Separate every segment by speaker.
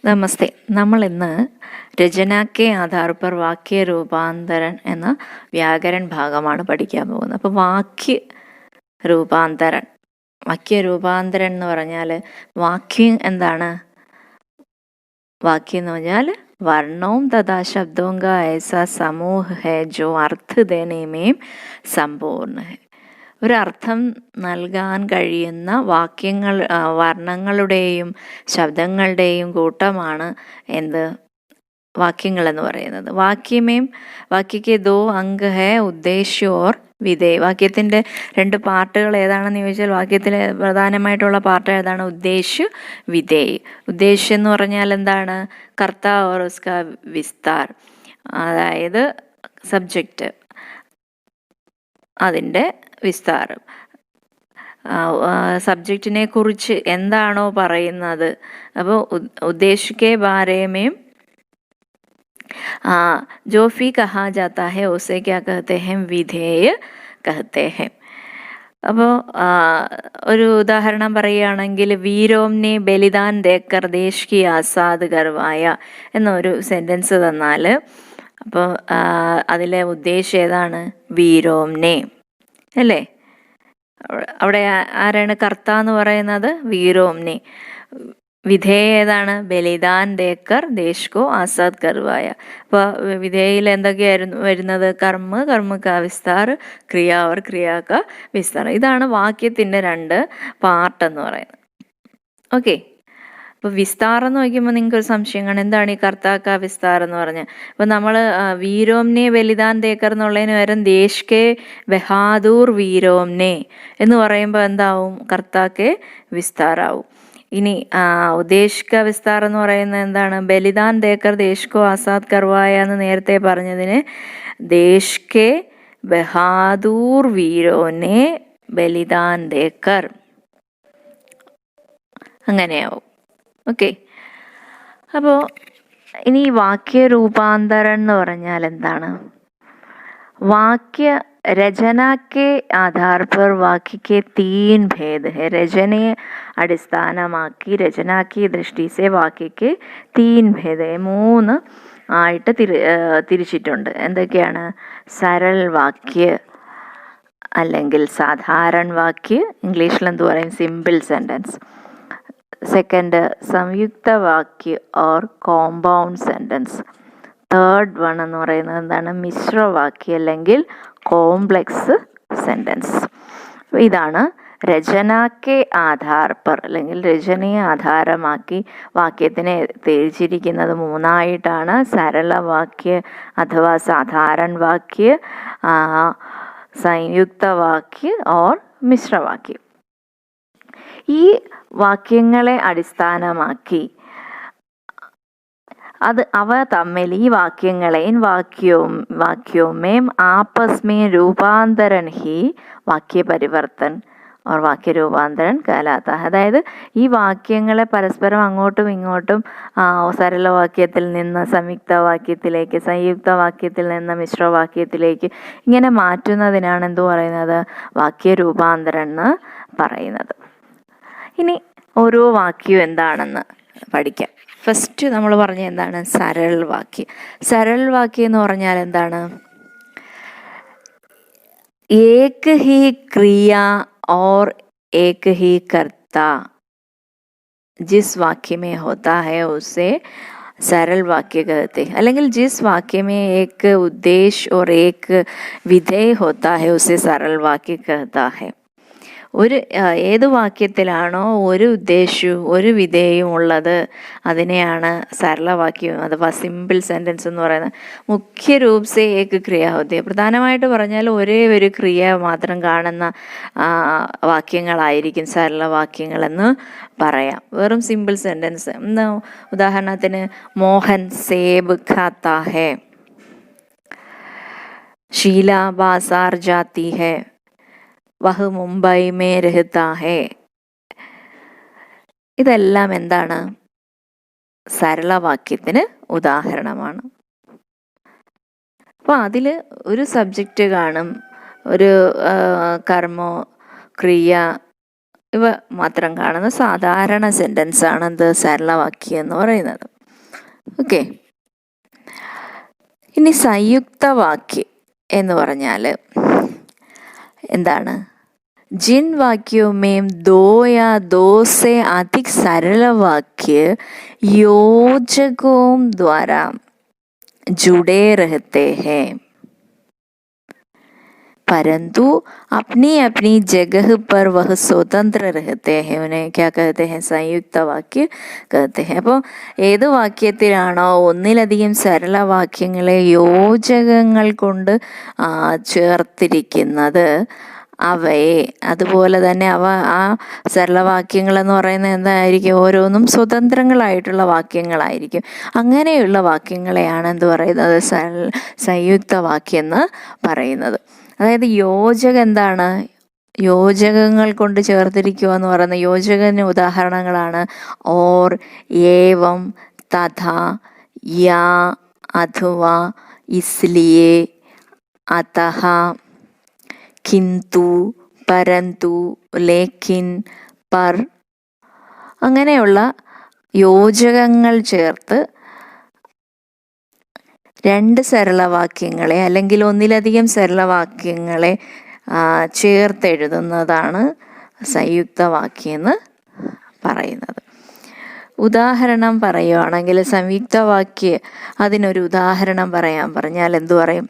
Speaker 1: നമസ്തേ. നമ്മൾ ഇന്ന് രചനാക്കെ ആധാർ പർ വാക്യ രൂപാന്തരൻ എന്ന വ്യാകരൺ ഭാഗമാണ് പഠിക്കാൻ പോകുന്നത്. അപ്പോൾ വാക്യ രൂപാന്തരൻ എന്ന് പറഞ്ഞാൽ വാക്യം എന്താണ്? വാക്യം എന്ന് പറഞ്ഞാൽ വർണ്ണവും തഥാ ശബ്ദവും കാ ऐसा समूह है जो अर्थ देने में संपूर्ण है. ഒരർത്ഥം നൽകാൻ കഴിയുന്ന വർണ്ണങ്ങളുടെയും ശബ്ദങ്ങളുടെയും കൂട്ടമാണ് എന്ത്? വാക്യങ്ങൾ എന്ന് പറയുന്നത്. വാക്യക്ക് ദോ അംഗ് ഹേ, ഉദ്ദേശ്യ ഓർ വിധേയ്. വാക്യത്തിൻ്റെ 2 പാർട്ടുകൾ ഏതാണെന്ന് ചോദിച്ചാൽ വാക്യത്തിലെ പ്രധാനമായിട്ടുള്ള പാർട്ട് ഏതാണ്? ഉദ്ദേശ്യ, വിധേയ്. ഉദ്ദേശ്യം എന്ന് പറഞ്ഞാൽ എന്താണ്? കർത്ത ഓർ ഉസ്കാ വിസ്താർ, അതായത് സബ്ജക്റ്റ്, അതിൻ്റെ വിസ്താരം. സബ്ജക്റ്റിനെ കുറിച്ച് എന്താണോ പറയുന്നത്. അപ്പോൾ ഉദ്ദേശിക്കെ ബാരേമേം जो भी कहा जाता है उसे क्या कहते हैं? विधेय कहते हैं. അപ്പോൾ ഒരു ഉദാഹരണം പറയുകയാണെങ്കിൽ വീരോംനെ ബലിദാൻ ദേക്കർ ദേശ് കി ആസാദ് കർവായ എന്നൊരു സെൻറ്റൻസ് തന്നാൽ അപ്പോൾ അതിലെ ഉദ്ദേശം ഏതാണ്? വീരോംനെ അല്ലേ? അവിടെ ആരാണ് കർത്ത എന്ന് പറയുന്നത്? വീരോംനെ. വിധേയ ഏതാണ്? ബലിദാൻ ദേക്കർ ദേശ് ആസാദ് കർവായ. അപ്പോൾ വിധേയയിൽ എന്തൊക്കെയായിരുന്നു വരുന്നത്? കർമ്മ കാ വിസ്താർ, ക്രിയ ഓർ ക്രിയ കാ വിസ്താർ. ഇതാണ് വാക്യത്തിൻ്റെ 2 പാർട്ട് എന്ന് പറയുന്നത്. ഓക്കെ. അപ്പോൾ വിസ്താരം എന്ന് നോക്കുമ്പോൾ നിങ്ങൾക്ക് ഒരു സംശയം കാണും, എന്താണ് ഈ കർത്താക്ക വിസ്താരം എന്ന് പറഞ്ഞാൽ? അപ്പോൾ നമ്മൾ വീരോംനെ ബലിദാൻ ദേക്കർ എന്നുള്ളതിന് പകരം ദേശ് കെ ബഹാദൂർ വീരോംനെ എന്ന് പറയുമ്പോൾ എന്താവും? കർത്താക്കെ വിസ്താറാവും. ഇനി ഉദ്ദേശിക്ക വിസ്താർ എന്ന് പറയുന്നത് എന്താണ്? ബലിദാൻ ദേക്കർ ദേശ് കോ ആസാദ് കർവായ എന്ന് നേരത്തെ പറഞ്ഞതിന് ദേശ് കെ ബഹാദൂർ വീരോനെ ബലിദാൻ ദേക്കർ, അങ്ങനെയാവും. ഓക്കെ. അപ്പോൾ ഇനി വാക്യ രൂപാന്തരം എന്ന് പറഞ്ഞാൽ എന്താണ്? വാക്യ രചനാക്കെ ആധാർ പർ വാക്യ के 3 भेद है. രചനയെ അടിസ്ഥാനമാക്കി രചനാക്കി ദൃഷ്ടി സെ വാക്യക്ക് 3 भेद है. 3 ആയിട്ട് തിരിച്ചിട്ടുണ്ട്. എന്തൊക്കെയാണ്? സരൾ വാക്യ അല്ലെങ്കിൽ സാധാരണ വാക്യ, ഇംഗ്ലീഷിൽ എന്ത് പറയും? Simple sentence. സെക്കൻഡ് സംയുക്ത വാക്യ or compound sentence. Third one എന്ന് പറയുന്നത് എന്താണ്? മിശ്രവാക്യ അല്ലെങ്കിൽ കോംപ്ലക്സ് സെൻറ്റൻസ്. ഇതാണ് രചനാക്കെ ആധാർ പർ അല്ലെങ്കിൽ രചനയെ ആധാരമാക്കി വാക്യത്തിനെ തിരിച്ചിരിക്കുന്നത് 3 ആയിട്ടാണ്. സരളവാക്യ അഥവാ സാധാരണ വാക്യ, സംയുക്ത വാക്യ ഓർ മിശ്രവാക്യ. ഈ വാക്യങ്ങളെ അടിസ്ഥാനമാക്കി അവ തമ്മിൽ ഈ വാക്യങ്ങളെയും വാക്യോമേം ആപസ്മേ രൂപാന്തരൻ ഹി വാക്യ പരിവർത്തൻ ഓർ വാക്യ രൂപാന്തരൻ കലാത്ത. അതായത് ഈ വാക്യങ്ങളെ പരസ്പരം അങ്ങോട്ടും ഇങ്ങോട്ടും സരളവാക്യത്തിൽ നിന്ന് സംയുക്ത വാക്യത്തിലേക്ക്, സംയുക്ത വാക്യത്തിൽ നിന്ന് മിശ്രവാക്യത്തിലേക്ക് ഇങ്ങനെ മാറ്റുന്നതിനാണ് എന്തു പറയുന്നത്? വാക്യ രൂപാന്തരം എന്ന് പറയുന്നത്. ഇനി ഓരോ വാക്യവും എന്താണെന്ന് പഠിക്കാം. ഫസ്റ്റ് നമ്മൾ പറഞ്ഞ എന്താണ്? സരൾ വാക്യ. സരൾ വാക്യം എന്ന് പറഞ്ഞാൽ എന്താണ്? ഏക് ഹി ക്രിയ और एक ही कर्ता जिस वाक्य में होता है उसे सरल वाक्य कहते हैं. അല്ലെങ്കിൽ जिस वाक्य में एक उद्देश्य और एक विधेय होता है उसे सरल वाक्य कहता है. ഏത് വാക്യത്തിലാണോ ഒരു ഉദ്ദേശവും ഒരു വിധേയവും ഉള്ളത് അതിനെയാണ് സരളവാക്യം അഥവാ സിമ്പിൾ സെൻറ്റൻസ് എന്ന് പറയുന്നത്. മുഖ്യ രൂപ സേ ഏക ക്രിയ ഹോത്തി. പ്രധാനമായിട്ട് പറഞ്ഞാൽ ഒരേ ഒരു ക്രിയ മാത്രം കാണുന്ന വാക്യങ്ങളായിരിക്കും സരളവാക്യങ്ങളെന്ന് പറയാം. വെറും സിമ്പിൾ സെൻറ്റൻസ്. ഉദാഹരണത്തിന് മോഹൻ സേബ് ഖാത്താ ഹേ, ഷീല ബാസാർ ജാത്തി ഹേ, വഹ് മുംബൈ മേ രഹ്താ ഹേ. ഇതെല്ലാം എന്താണ്? സരളവാക്യത്തിന് ഉദാഹരണമാണ്. അപ്പോൾ അതിൽ ഒരു സബ്ജക്റ്റ് കാണും, ഒരു കർമ്മോ ക്രിയ ഇവ മാത്രം കാണുന്ന സാധാരണ സെൻറ്റൻസ് ആണ് എന്ത് സരളവാക്യം എന്ന് പറയുന്നത്. ഓക്കെ, ഇനി സംയുക്തവാക്യം എന്ന് പറഞ്ഞാൽ എന്താണ്? जिन वाक्यों में दो या दो से अधिक सरल वाक्य योजकों द्वारा जुड़े रहते हैं परंतु अपनी अपनी जगह पर वह स्वतंत्र रहते हैं, उन्हें क्या कहते हैं? संयुक्त वाक्य कहते हैं. അപ്പോൾ ഏത് വാക്യത്തിലാണോ ഒന്നിലധികം സരളവാക്യങ്ങളെ യോജകങ്ങൾ കൊണ്ട് ചേർത്തിരിക്കുന്നത് അവയെ, അതുപോലെ തന്നെ ആ സരളവാക്യങ്ങൾ എന്ന് പറയുന്നത് എന്തായിരിക്കും? ഓരോന്നും സ്വതന്ത്രങ്ങളായിട്ടുള്ള വാക്യങ്ങളായിരിക്കും. അങ്ങനെയുള്ള വാക്യങ്ങളെയാണ് എന്ത് പറയുന്നത്? സംയുക്ത വാക്യം എന്ന് പറയുന്നത്. അതായത് യോജകം എന്താണ്? യോജകങ്ങൾ കൊണ്ട് ചേർത്തിരിക്കുക എന്ന് പറയുന്ന യോജകന് ഉദാഹരണങ്ങളാണ് ഓർ, ഏവം, തഥാ, യാ, അഥവാ, ഇസ്ലിയെ, അതഹ, കിന്തു, പരന്തു, ലേക്കിൻ, പർ. അങ്ങനെയുള്ള യോജകങ്ങൾ ചേർത്ത് രണ്ട് സരളവാക്യങ്ങളെ അല്ലെങ്കിൽ ഒന്നിലധികം സരളവാക്യങ്ങളെ ചേർത്തെഴുതുന്നതാണ് സംയുക്തവാക്യം എന്ന് പറയുന്നത്. ഉദാഹരണം പറയുകയാണെങ്കിൽ സംയുക്തവാക്യ അതിനൊരു ഉദാഹരണം പറയാൻ പറഞ്ഞാൽ എന്തു പറയും?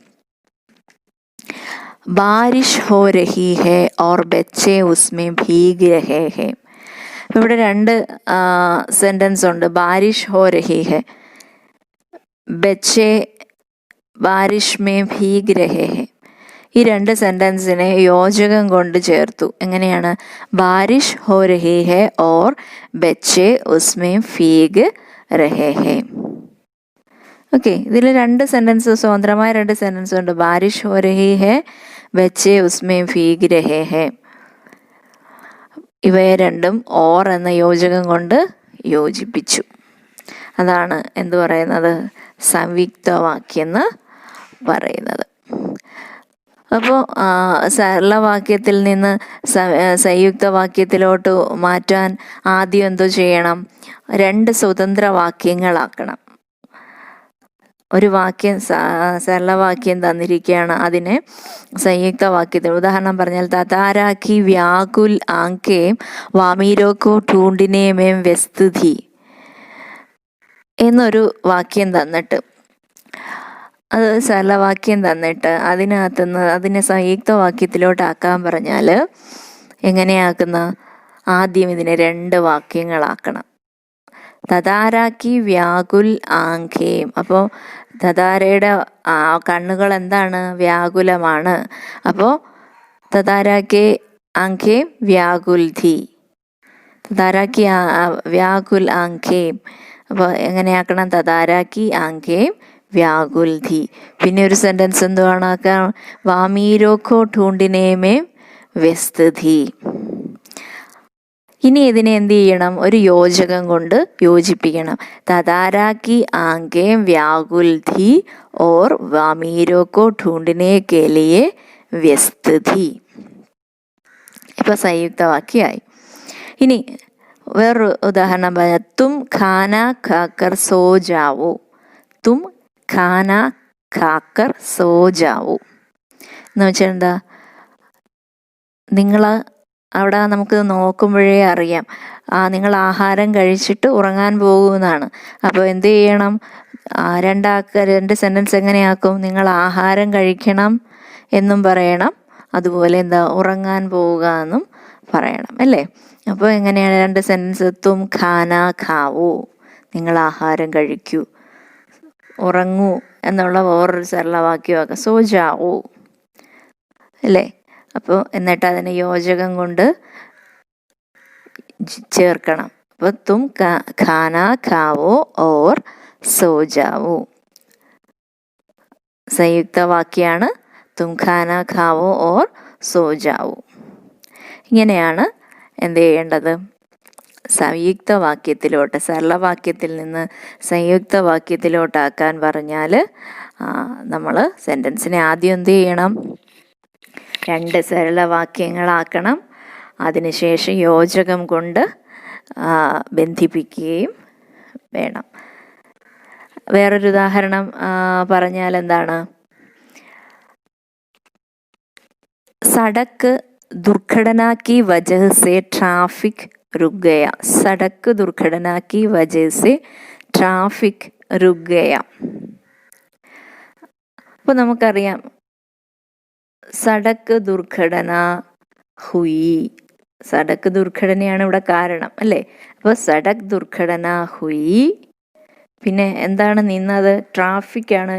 Speaker 1: ബാരിഷ് ഹോ രഹി ഹെ ഓർ ബच्चे ഉസ്മേ ഭീഗ് രഹേ ഹെ. ഇവിടെ രണ്ട് സെൻറ്റൻസ് ഉണ്ട്. ബാരിഷ് ഹോ രഹി ഹെ, ബच्चे ബാരിഷ് മേ ഭീഗ് രഹേ ഹെ. ഈ രണ്ട് സെൻറ്റൻസിനെ യോജകം കൊണ്ട് ചേർത്തു. എങ്ങനെയാണ്? ബാരിഷ് ഹോ രഹി ഹെ ഓർ ബच्चे ഉസ്മേ ഭീഗ് രഹേ ഹെ. ഓക്കെ, ഇതിൽ രണ്ട് സെൻറ്റൻസ്, സ്വതന്ത്രമായ രണ്ട് സെൻറ്റൻസ് ഉണ്ട്. ബാരിഷ് ഹോ രഹി ഹെ, ബच्चे ഉസ്മേ ഭീഗ് രഹേ ഹെ. ഇവയെ രണ്ടും ഓർ എന്ന യോജകം കൊണ്ട് യോജിപ്പിച്ചു. അതാണ് എന്തു പറയുന്നത്? സംയുക്തവാക്യം എന്ന് പറയുന്നത്. അപ്പോൾ സരളവാക്യത്തിൽ നിന്ന് സംയുക്തവാക്യത്തിലോട്ട് മാറ്റാൻ ആദ്യം എന്തോ ചെയ്യണം? രണ്ട് സ്വതന്ത്ര വാക്യങ്ങളാക്കണം. ഒരു വാക്യം സരളവാക്യം തന്നിരിക്കുകയാണ്, അതിനെ സംയുക്തവാക്യത്തിൽ ഉദാഹരണം പറഞ്ഞാൽ തതാരാക്കി വ്യാകുൽ ആങ്കേം വാമീരോക്കോ ടൂണ്ടിനേമേം വ്യസ്തുതി എന്നൊരു വാക്യം തന്നിട്ട്, അത് സരളവാക്യം തന്നിട്ട് അതിനകത്തുനിന്ന് അതിനെ സംയുക്തവാക്യത്തിലോട്ടാക്കാൻ പറഞ്ഞാൽ എങ്ങനെയാക്കുന്ന? ആദ്യം ഇതിനെ രണ്ട് വാക്യങ്ങളാക്കണം. തതാരാക്കി വ്യാകുൽ ആങ്കേം. അപ്പോൾ തതാരയുടെ കണ്ണുകൾ എന്താണ്? വ്യാകുലമാണ്. അപ്പോൾ തതാരാക്കി ആങ്കേം വ്യാകുൽ ധി, തതാരാക്കി വ്യാകുൽ ആങ്കേം. അപ്പോൾ എങ്ങനെയാക്കണം? തതാരാക്കി ആങ്കേം വ്യാകുൽ ധി. പിന്നെ ഒരു സെൻറ്റൻസ് എന്തുവാണ്? വാമീരോക്കോ ഠൂണ്ടിനേമേം വ്യസ്തുതി. ഇനി ഇതിനെ എന്ത് ചെയ്യണം? ഒരു യോജകം കൊണ്ട് യോജിപ്പിക്കണം. തതാരാക്കി ആങ്കേം വ്യാകുൽ ധി ഓർ വാമീരോക്കോ ഠൂണ്ടിനെ കേലിയെ വ്യസ്തുതി. ഇപ്പൊ സംയുക്തവാക്യമായി. ഇനി വേറൊരു ഉദാഹരണം പറയാം. തും ഖാന ഖാക്കർ സോ ജാവോ. തും ഖാന ഖാക്കർ സോ ജാവോ എന്ന് വെച്ചാൽ എന്താ? നിങ്ങൾ അവിടെ നമുക്ക് നോക്കുമ്പോഴേ അറിയാം, നിങ്ങൾ കഴിച്ചിട്ട് ഉറങ്ങാൻ പോകുമെന്നാണ്. അപ്പോൾ എന്ത് ചെയ്യണം? രണ്ട് സെൻറ്റൻസ് എങ്ങനെയാക്കും? നിങ്ങൾ ആഹാരം കഴിക്കണം എന്നും പറയണം, അതുപോലെ എന്താ ഉറങ്ങാൻ പോവുക എന്നും പറയണം, അല്ലേ? അപ്പോൾ എങ്ങനെയാണ് രണ്ട് സെൻറ്റൻസ്? തും ഖാന ഖാവോ, നിങ്ങൾ ആഹാരം കഴിക്കൂ. ഉറങ്ങൂ എന്നുള്ള വേറൊരു സരളവാക്യമാക്കാം, സോ ജാവോ, അല്ലേ? അപ്പോൾ എന്നിട്ട് അതിനെ യോജകം കൊണ്ട് ചേർക്കണം. അപ്പോൾ തും ഖാന ഖാവോ ഓർ സോ ജാവോ. സംയുക്തവാക്യാണ് തും ഖാന ഖാവോ ഓർ സോ ജാവോ. ഇങ്ങനെയാണ് എന്ത് ചെയ്യേണ്ടത്? സംയുക്തവാക്യത്തിലോട്ട്, സരളവാക്യത്തിൽ നിന്ന് സംയുക്തവാക്യത്തിലോട്ടാക്കാൻ പറഞ്ഞാൽ നമ്മൾ സെൻറ്റൻസിനെ ആദ്യം എന്ത് ചെയ്യണം? രണ്ട് സരളവാക്യങ്ങളാക്കണം. അതിനുശേഷം യോജകം കൊണ്ട് ബന്ധിപ്പിക്കുകയും വേണം. വേറൊരു ഉദാഹരണം പറഞ്ഞാൽ എന്താണ്? സടക്ക് दुर्घटना की वजह से ट्रैफिक रुक गया. सड़क दुर्घटना की वजह से ट्रैफिक रुक गया. അപ്പോൾ നമുക്കറിയാം സടക്ക് ദുർഘടന ഹുയി, സടക്ക് ദുർഘടനയാണ് ഇവിടെ കാരണം അല്ലേ? അപ്പോൾ സടക് ദുർഘടന ഹുയി, പിന്നെ എന്താണ് നിന്നത്? ട്രാഫിക്കാണ്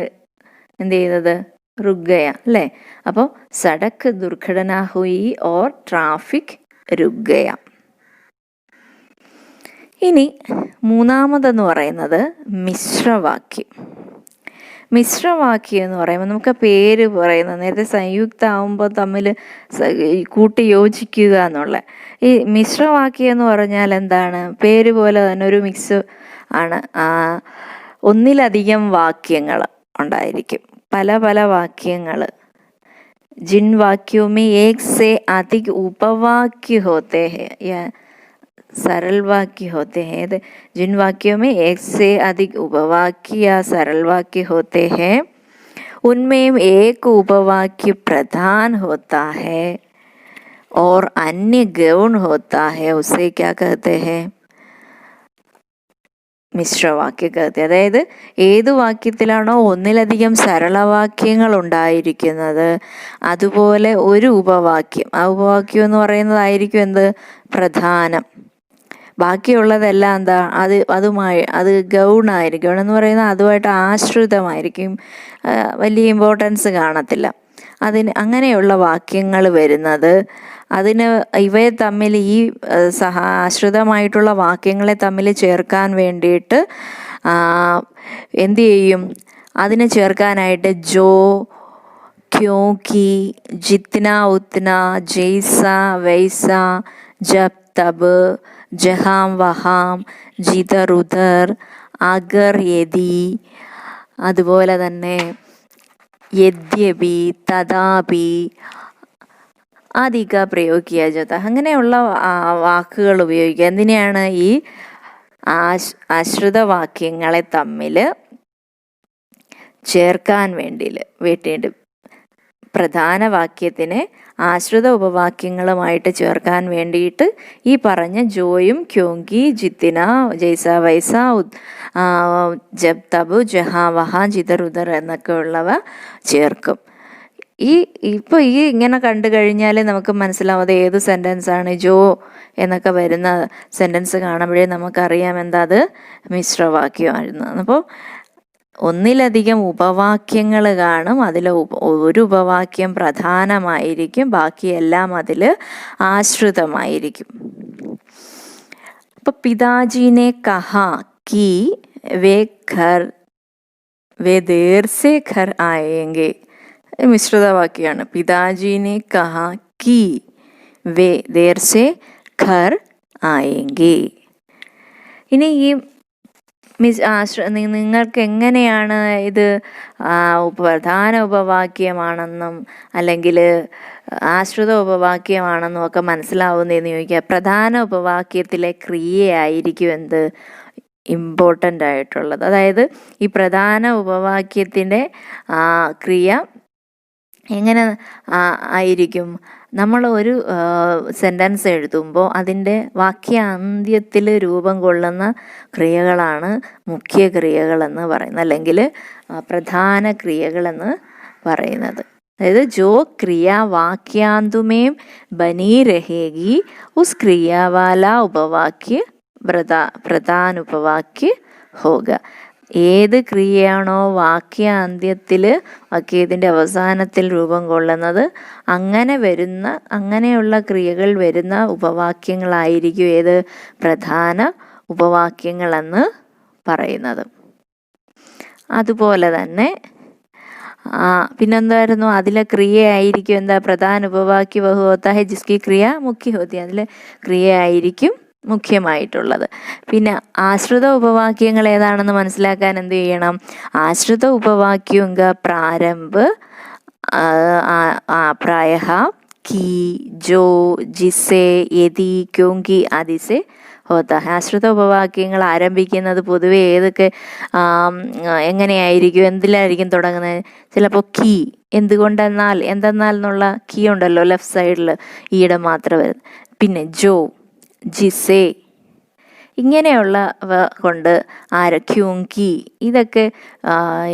Speaker 1: എന്ത് ചെയ്തത്? റുഗയ അല്ലേ? അപ്പോൾ സടക് ദുർഘടന ഹുയി ഓർ ട്രാഫിക് റുഗയ. ഇനി മൂന്നാമതെന്ന് പറയുന്നത് മിശ്രവാക്യം. മിശ്രവാക്യം എന്ന് പറയുമ്പോൾ നമുക്ക് പേര് പറയുന്നത് നേരത്തെ സംയുക്ത ആവുമ്പോൾ തമ്മിൽ കൂട്ടി യോജിക്കുക എന്നുള്ള. ഈ മിശ്രവാക്യം എന്ന് പറഞ്ഞാൽ എന്താണ്? പേര് പോലെ തന്നെ ഒരു മിക്സ് ആണ്. ഒന്നിലധികം വാക്യങ്ങൾ ഉണ്ടായിരിക്കും, പല പല വാക്യങ്ങൾ. जिन वाक्यों में एक से अधिक उपवाक्य होते हैं या सरल वाक्य होते हैं, जिन वाक्यों में एक से अधिक उपवाक्य या सरल वाक्य होते हैं उनमें एक उपवाक्य प्रधान होता है और अन्य गौण होता है, उसे क्या कहते हैं? മിശ്രവാക്യം कहते. അതായത് ഏത് വാക്യത്തിലാണോ ഒന്നിലധികം സരളവാക്യങ്ങൾ ഉണ്ടായിരിക്കുന്നത് അതുപോലെ ഒരു ഉപവാക്യം, ആ ഉപവാക്യം എന്ന് പറയുന്നതായിരിക്കും എന്ത്? പ്രധാനം. ബാക്കിയുള്ളതെല്ലാം എന്താ? അത് ഗൗണായിരിക്കും. ഗൗണം എന്ന് പറയുന്നത് അതുമായിട്ട് ആശ്രിതമായിരിക്കും, വലിയ ഇമ്പോർട്ടൻസ് കാണത്തില്ല. അങ്ങനെയുള്ള വാക്യങ്ങൾ വരുന്നത് ഇവയെ തമ്മിൽ ഈ ആശ്രിതമായിട്ടുള്ള വാക്യങ്ങളെ തമ്മിൽ ചേർക്കാൻ വേണ്ടിയിട്ട് എന്തു ചെയ്യും? അതിനെ ചേർക്കാനായിട്ട് ജോ, ക്യോങ്കി, ജിത്ന, ഉത്ന, ജൈസ, വൈസ, ജബ്, തബ്, ജഹാം, വഹാം, ജിതർ, ഉദർ, അഗർ, യദി, അതുപോലെ തന്നെ യദ്യപി, തഥാപി ആദിക പ്രयोग किया जाता. അങ്ങനെയുള്ള വാക്കുകൾ ഉപയോഗിക്കുക. എന്തിനാണ്? ഈ ആശ്രിത വാക്യങ്ങളെ തമ്മിൽ ചേർക്കാൻ വേണ്ടിയിട്ട് പ്രധാന വാക്യത്തിനെ ആശ്രിത ഉപവാക്യങ്ങളുമായിട്ട് ചേർക്കാൻ വേണ്ടിയിട്ട് ഈ പറഞ്ഞ ജോയും, ക്യോങ്കി, ജിത്തിന, ജൈസ, വൈസ, ജബ്, തബു, ജഹാ, വഹാ, ജിതർ, ഉദർ എന്നൊക്കെ ഉള്ളവ ചേർക്കും. ഇപ്പോൾ ഇങ്ങനെ കണ്ടു കഴിഞ്ഞാൽ നമുക്ക് മനസ്സിലാവും അത് ഏത് സെൻറ്റൻസാണ്. ജോ എന്നൊക്കെ വരുന്ന സെൻറ്റൻസ് കാണുമ്പോഴേ നമുക്കറിയാം എന്താ അത് മിശ്രവാക്യമായിരുന്നു. അപ്പോൾ ഒന്നിലധികം ഉപവാക്യങ്ങൾ കാണും, അതിൽ ഒരു ഉപവാക്യം പ്രധാനമായിരിക്കും, ബാക്കിയെല്ലാം അതിൽ ആശ്രിതമായിരിക്കും. അപ്പോൾ പിതാജീനെ കഹാ കി വേ ദേർ സേ ഘർ ആയേംഗെ, മിശ്രിതവാക്യമാണ്. പിതാജീനെ കഹാ കി വേ ദേർ സേ ഘർ ആയേംഗെ. ഇനി ഈ നിങ്ങൾക്ക് എങ്ങനെയാണ് ഇത് പ്രധാന ഉപവാക്യമാണെന്നും അല്ലെങ്കിൽ ആശ്രിത ഉപവാക്യമാണെന്നും ഒക്കെ മനസ്സിലാവുന്നതെന്ന് ചോദിക്കുക. പ്രധാന ഉപവാക്യത്തിലെ ക്രിയയായിരിക്കും എന്ത്? ഇമ്പോർട്ടൻ്റ് ആയിട്ടുള്ളത്. അതായത് ഈ പ്രധാന ഉപവാക്യത്തിൻ്റെ ക്രിയ എങ്ങനെ ആയിരിക്കും? നമ്മൾ ഒരു സെൻറ്റൻസ് എഴുതുമ്പോൾ അതിൻ്റെ വാക്യാന്ത്യത്തിൽ രൂപം കൊള്ളുന്ന ക്രിയകളാണ് മുഖ്യ ക്രിയകളെന്ന് പറയുന്നത്, അല്ലെങ്കിൽ പ്രധാന ക്രിയകളെന്ന് പറയുന്നത്. അതായത് ജോ ക്രിയ വാക്യാന്തുമേം ബനി രഹേഗി ഉസ് ക്രിയാവാല ഉപവാക്യ പ്രധാന ഉപവാക്യ ഹോഗ. ഏത് ക്രിയയാണോ വാക്യാന്ത്യത്തിൽ, വാക്യത്തിൻ്റെ അവസാനത്തിൽ രൂപം കൊള്ളുന്നത്, അങ്ങനെയുള്ള ക്രിയകൾ വരുന്ന ഉപവാക്യങ്ങളായിരിക്കും ഏത്? പ്രധാന ഉപവാക്യങ്ങളെന്ന് പറയുന്നത്. അതുപോലെ തന്നെ പിന്നെന്തായിരുന്നു? അതിലെ ക്രിയയായിരിക്കും എന്താ? പ്രധാന ഉപവാക്യ വഹു ഹോത്താ ഹെ ജിസ്കി ക്രിയ മുഖ്യ ഹോത്തി, അതിലെ ക്രിയയായിരിക്കും മുഖ്യമായിട്ടുള്ളത്. പിന്നെ ആശ്രിത ഉപവാക്യങ്ങൾ ഏതാണെന്ന് മനസ്സിലാക്കാൻ എന്ത് ചെയ്യണം? ആശ്രിത ഉപവാക്യം പ്രാരംഭ പ്രായഃ की, जो, ജിസെ, യദി, ക്യോങ്കി ആദി സെ ഹോത്ത ഹെ. ആശ്രിത ഉപവാക്യങ്ങൾ ആരംഭിക്കുന്നത് പൊതുവെ ഏതൊക്കെ എങ്ങനെയായിരിക്കും, എന്തിലായിരിക്കും തുടങ്ങുന്നത്? ചിലപ്പോൾ കീ, എന്തുകൊണ്ടെന്നാൽ, എന്തെന്നാൽ എന്നുള്ള കീ ഉണ്ടല്ലോ ലെഫ്റ്റ് സൈഡിൽ ഈടെ മാത്രം വരുന്നത്. പിന്നെ ജോ, ജിസെ, ഇങ്ങനെയുള്ളവ കൊണ്ട് ക്യോങ്കി, ഇതൊക്കെ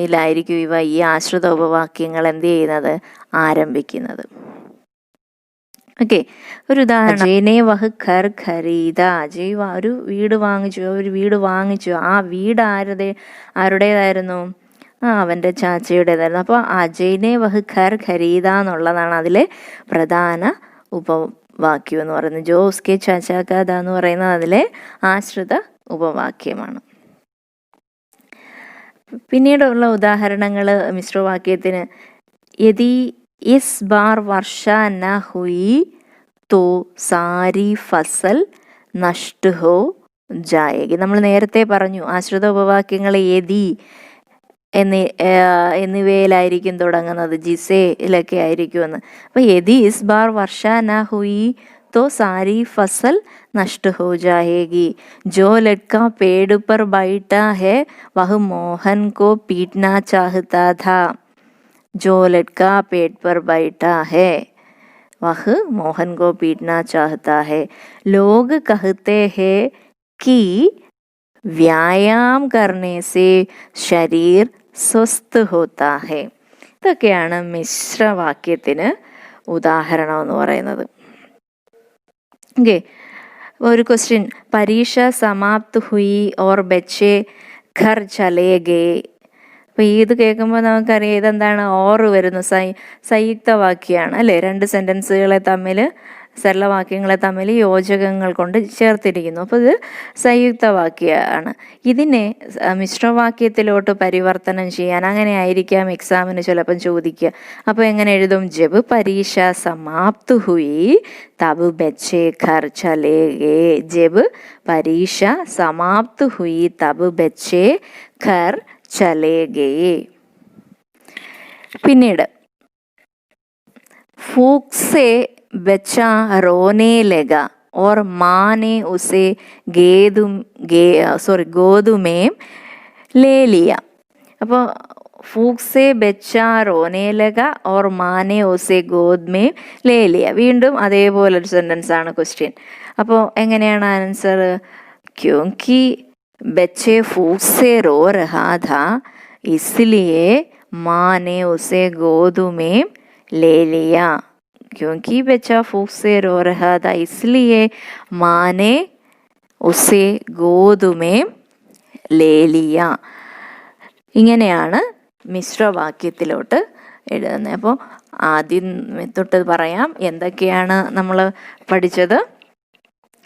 Speaker 1: യിലായിരിക്കും ഈ ആശ്രിത ഉപവാക്യങ്ങൾ എന്ത് ചെയ്യുന്നത്, ആരംഭിക്കുന്നത്. ഓക്കെ, ഒരു ഉദാഹരണം. അജയനെ വഹ് ഘർ ഖരീദ. അജയ് ഒരു വീട് വാങ്ങിച്ചു. ആ വീട് ആരുടേതായിരുന്നു? അവൻ്റെ ചാച്ചയുടേതായിരുന്നു. അപ്പോൾ അജയ്നെ വഹ് ഘർ ഖരീദ എന്നുള്ളതാണ് അതിലെ പ്രധാന ഉപവാക്യം എന്ന് പറയുന്നത്. ജോ ഉസ്കെ ചാച്ചാ കാ ഥാ എന്ന് പറയുന്നത് അതിലെ ആശ്രിത ഉപവാക്യമാണ്. പിന്നീടുള്ള ഉദാഹരണങ്ങൾ മിശ്രവാക്യത്തിന്, യദി ഇസ് ബാർ വർഷ ന ഹുയി തോ സാരി ഫസൽ നഷ്ട് ഹോ ജായേഗി. നമ്മൾ നേരത്തെ പറഞ്ഞു ആശ്രിത ഉപവാക്യങ്ങൾ യദി എന്നിവയിലായിരിക്കും തുടങ്ങുന്നത്, ജിസയിലൊക്കെ ആയിരിക്കുമെന്ന്. അപ്പോൾ യദി ഇസ് ബാർ വർഷ ന ഹുയി तो सारी फसल नष्ट हो जाएगी. जो लड़का पेड़ पर बैठा है वह मोहन को पीटना चाहता था. जो लड़का पेड़ पर बैठा है वह मोहन को पीटना चाहता है. लोग कहते हैं कि വ്യായാം करने से शरीर स्वस्थ होता है. ഇതൊക്കെയാണ് മിശ്രവാക്യത്തിന് ഉദാഹരണം എന്ന് പറയുന്നത്. ഓക്കെ, ഒരു ക്വസ്റ്റ്യൻ, പരീക്ഷ സമാപ്ത് ഹുയി ഓർ ബച്ചെ ഘർ ചലേ ഗേ. അപ്പോൾ ഇത് കേൾക്കുമ്പോൾ നമുക്കറിയാം ഇതെന്താണ്, ഓർ വരുന്നു, സംയുക്തവാക്യമാണ് അല്ലേ. രണ്ട് സെൻറ്റൻസുകളെ തമ്മിൽ, സരളവാക്യങ്ങളെ തമ്മിൽ യോജകങ്ങൾ കൊണ്ട് ചേർത്തിരിക്കുന്നു. അപ്പോൾ ഇത് സംയുക്തവാക്യമാണ്. ഇതിനെ മിശ്രവാക്യത്തിലോട്ട് പരിവർത്തനം ചെയ്യാൻ, അങ്ങനെ ആയിരിക്കാം എക്സാമിന് ചിലപ്പം ചോദിക്കുക. അപ്പോൾ എങ്ങനെ എഴുതും? ജബ് പരീക്ഷ സമാപ്ത് ഹുയി തബ് ബച്ചെ ഘർ ചലേ ഗേ. ജബ് പരീക്ഷ സമാപ്ത് ഹുയി തബ് ബച്ചെ ഘർ ചലേ ഗേ. പിന്നീട് फूक से बच्चा रोने लगा और माँ ने उसे गोद में ले लिया. അപ്പോൾ फूक से बच्चा रोने लगा और माँ ने उसे गोद में ले लिया. വീണ്ടും അതേപോലൊരു സെൻറ്റൻസ് ആണ് ക്വസ്റ്റ്യൻ. അപ്പോൾ എങ്ങനെയാണ് ആൻസർ? क्योंकि बच्चे फूक से रो रहा था इसलिए माँ ने उसे गोद में ले लिया. क्योंकि बच्चा फूक से रो रहा था इसलिए माँ ने उसे गोद में ले लिया. ഇങ്ങനെയാണ് മിശ്രവാക്യത്തിലോട്ട് എഴുതുന്നത്. അപ്പോൾ ആദ്യം തൊട്ട് പറയാം എന്തൊക്കെയാണ് നമ്മൾ പഠിച്ചത്.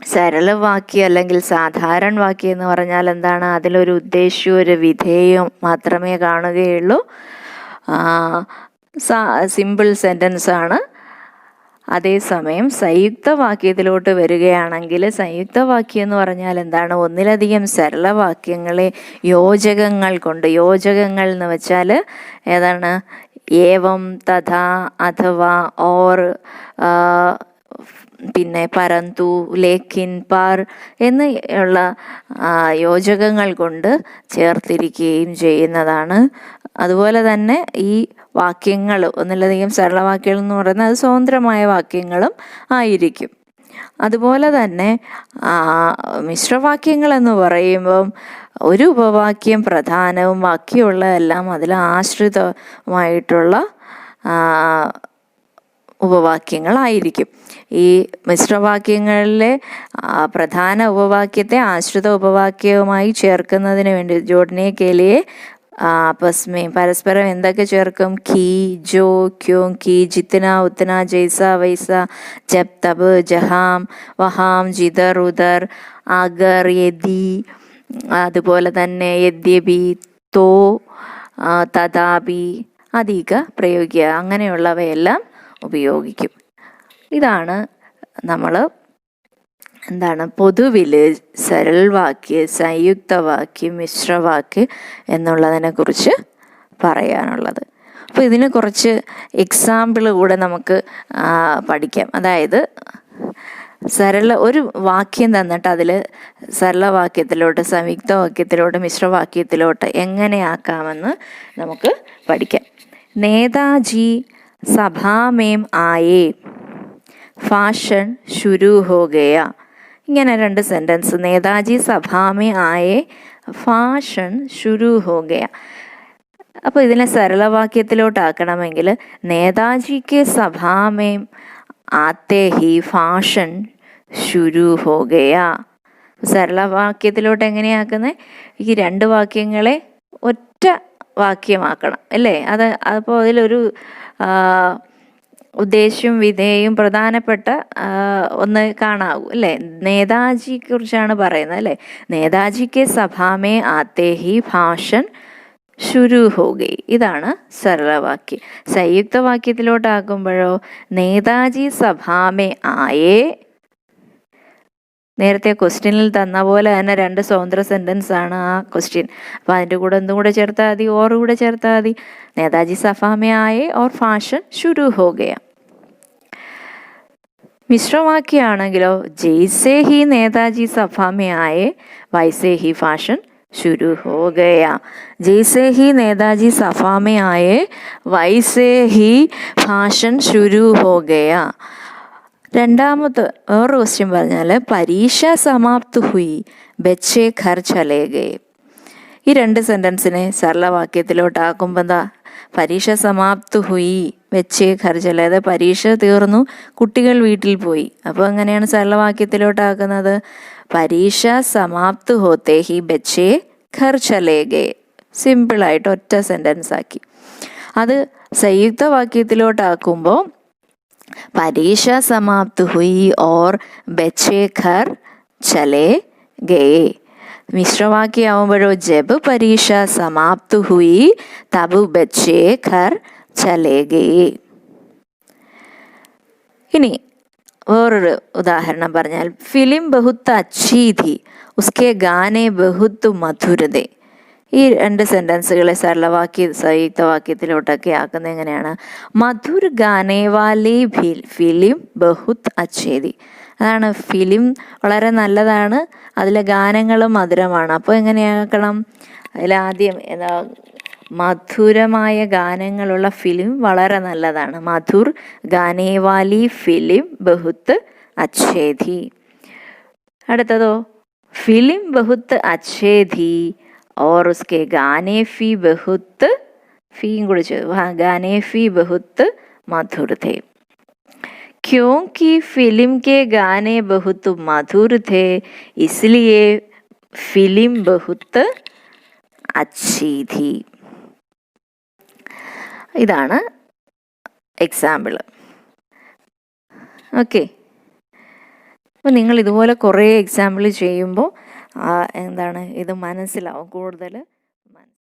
Speaker 1: സരളവാക്യം അല്ലെങ്കിൽ സാധാരണ വാക്യം എന്ന് പറഞ്ഞാൽ എന്താണ്? അതിലൊരു ഉദ്ദേശ്യവും ഒരു വിധേയവും മാത്രമേ കാണുകയുള്ളൂ. സിമ്പിൾ സെൻറ്റൻസ് ആണ്. അതേസമയം സംയുക്തവാക്യത്തിലോട്ട് വരികയാണെങ്കിൽ സംയുക്തവാക്യം എന്ന് പറഞ്ഞാൽ എന്താണ്? ഒന്നിലധികം സരളവാക്യങ്ങളെ യോജകങ്ങൾ കൊണ്ട്, യോജകങ്ങൾ എന്ന് വെച്ചാൽ ഏതാണ്? ഏവം, തഥാ, അഥവാ, ഓർ, പിന്നെ പരന്തു, ലേക്കിൻ, പാർ എന്നുള്ള യോജകങ്ങൾ കൊണ്ട് ചേർത്തിരിക്കുകയും ചെയ്യുന്നതാണ്. അതുപോലെ തന്നെ ഈ വാക്യങ്ങൾ, ഒന്നിലധികം സരളവാക്യങ്ങൾ എന്ന് പറയുന്നത് അത് സ്വതന്ത്രമായ വാക്യങ്ങളും ആയിരിക്കും. അതുപോലെ തന്നെ മിശ്രവാക്യങ്ങൾ എന്ന് പറയുമ്പം ഒരു ഉപവാക്യം പ്രധാനവും ബാക്കിയുള്ളതെല്ലാം അതിൽ ആശ്രിതമായിട്ടുള്ള ഉപവാക്യങ്ങളായിരിക്കും. ഈ മിശ്രവാക്യങ്ങളിലെ പ്രധാന ഉപവാക്യത്തെ ആശ്രിത ഉപവാക്യവുമായി ചേർക്കുന്നതിന് വേണ്ടി ജോഡ്നെ കേലിയെ പസ്മയും പരസ്പരം എന്തൊക്കെ ചേർക്കും? കി, ജോ, ക്യോं की, जितना उतना, जैसा वैसा, जब तब, जहाം, വഹാം, ജിതർ, ഉദർ, അഗർ, യദി, അതുപോലെ തന്നെ യദ്യപി, തോ, തഥാപി, അധിക പ്രയോഗിക്കുക, അങ്ങനെയുള്ളവയെല്ലാം ഉപയോഗിക്കും. ഇതാണ് നമ്മൾ എന്താണ് പൊതുവിൽ സരൾവാക്യ, സംയുക്തവാക്യം, മിശ്രവാക്യം എന്നുള്ളതിനെ കുറിച്ച് പറയാനുള്ളത്. അപ്പോൾ ഇതിന് കുറച്ച് എക്സാമ്പിൾ കൂടെ നമുക്ക് പഠിക്കാം. അതായത് ഒരു വാക്യം തന്നിട്ട് അതിൽ സരളവാക്യത്തിലോട്ട്, സംയുക്ത വാക്യത്തിലോട്ട്, മിശ്രവാക്യത്തിലോട്ട് എങ്ങനെയാക്കാമെന്ന് നമുക്ക് പഠിക്കാം. നേതാജി സഭാമേം ആയേ, ഫാഷൻ ശുരു ഹോ ഗയ. ഇങ്ങനെ 2 സെൻറ്റൻസ്. നേതാജി സഭാമേ ആയേ, ഫാഷൻ ശുരു ഹോ ഗയ. അപ്പോൾ ഇതിനെ സരളവാക്യത്തിലോട്ടാക്കണമെങ്കിൽ നേതാജിക്ക് സഭാമേം ആത്തേ ഹി ഫാഷൻ ശുരു ഹോ ഗയ. സരളവാക്യത്തിലോട്ട് എങ്ങനെയാക്കുന്നത്? ഈ 2 വാക്യങ്ങളെ ഒറ്റ വാക്യമാക്കണം അല്ലേ? അപ്പോൾ അതിലൊരു ഉദ്ദേശ്യവും വിധേയവും പ്രധാനപ്പെട്ട ഒന്ന് കാണാവൂ അല്ലേ? നേതാജിയെ കുറിച്ചാണ് പറയുന്നത് അല്ലേ? നേതാജിക്ക് സഭാമേ ആത്തേ ഹി ഭാഷൻ ശുരു ഹോ ഗയി. ഇതാണ് സരളവാക്യം. സംയുക്ത വാക്യത്തിലോട്ടാക്കുമ്പോഴോ നേതാജി സഭാമേ ആയേ, നേരത്തെ ക്വസ്റ്റ്യനിൽ തന്ന പോലെ തന്നെ 2 സ്വതന്ത്ര സെൻറ്റൻസ് ആണ് ആ ക്വസ്റ്റ്യൻ. അപ്പോൾ അതിൻ്റെ കൂടെ എന്തും കൂടെ ചേർത്താൽ മതി, ഓർ കൂടെ ചേർത്താൽ മതി. നേതാജി സഭാമേ ആയേ ഓർ ഫാഷൻ ശുരു ഹോ ഗയ. മിശ്രവാക്യാണെങ്കിലോ ജയ്സേ ഹി നേതാജി സഭാമേ ആയേ വൈസേ ഹി ഫാഷൻ ശുരു ഹോ ഗയ. ജയ്സേ ഹി നേതാജി സഭാമേ ആയേ വൈസേ ഹി ഫാഷൻ ശുരു ഹോ ഗയ. രണ്ടാമത്തെ വേറൊരു ക്വസ്റ്റ്യൻ പറഞ്ഞാൽ പരീക്ഷ സമാപ്ത് ഹുയി ബച്ചേ ഘർ ചലേ ഗയേ. ഈ 2 സെൻറ്റൻസിനെ സരളവാക്യത്തിലോട്ടാക്കുമ്പോൾ എന്താ? പരീക്ഷ സമാപ്ത് ഹുയി ബച്ചേ ഘർ ചലേ, അതായത് പരീക്ഷ തീർന്നു, കുട്ടികൾ വീട്ടിൽ പോയി. അപ്പോൾ എങ്ങനെയാണ് സരളവാക്യത്തിലോട്ടാക്കുന്നത്? പരീക്ഷ സമാപ്ത് ഹോത്തേ ഹി ബച്ചേ ഘർ ചലേ ഗയേ. സിമ്പിളായിട്ട് ഒറ്റ സെൻറ്റൻസ് ആക്കി. അത് സംയുക്ത വാക്യത്തിലോട്ടാക്കുമ്പോൾ പരീക്ഷ സമാപ്ത് ഹുയി ഓർ ബച്ചേ ഘർ ചലേ ഗയേ. മിശ്രവാക്യാവുമ്പോഴോ ജബ് പരീക്ഷ സമാപ്ത് ഹുയി തബ് ബച്ചേ ഘർ ചലേ ഗയേ. ഇനി വേറൊരു ഉദാഹരണം പറഞ്ഞാൽ ഫിലിം ബഹുത്ത് അച്ഛീ ഥി ഉസ്കെ ഗാനെ ബഹുത്ത് മധുര ഥേ. ഈ 2 സെൻറ്റൻസുകളെ സംയുക്ത വാക്യത്തിലോട്ടൊക്കെ ആക്കുന്നത് എങ്ങനെയാണ്? മധുർ ഗാനെ വാലി ഫിലിം ബഹുത്ത് അച്ഛേ ഥി. അതാണ്, ഫിലിം വളരെ നല്ലതാണ്, അതിലെ ഗാനങ്ങളും മധുരമാണ്. അപ്പോൾ എങ്ങനെയാക്കണം? അതിലാദ്യം മധുരമായ ഗാനങ്ങളുള്ള ഫിലിം വളരെ നല്ലതാണ്. മധുർ ഗാനെ വാലി ഫിലിം ബഹുത്ത് അച്ഛേ ഥി. അടുത്തതോ ഫിലിം ബഹുത്ത് അച്ഛേ ഥി और उसके गाने फी बहुत फीम കൂടെ गाने फी बहुत मधुर थे. क्योंकि फिल्म के गाने बहुत मधुर थे इसलिए फिल्म बहुत अच्छी थी. ഇതാണ് എക്സാമ്പിൾ. ഓക്കെ. അപ്പോൾ നിങ്ങൾ ഇതുപോലെ കുറേ എക്സാമ്പിൾ ചെയ്യുമ്പോൾ ഇത് മനസ്സിലാവും കൂടുതൽ.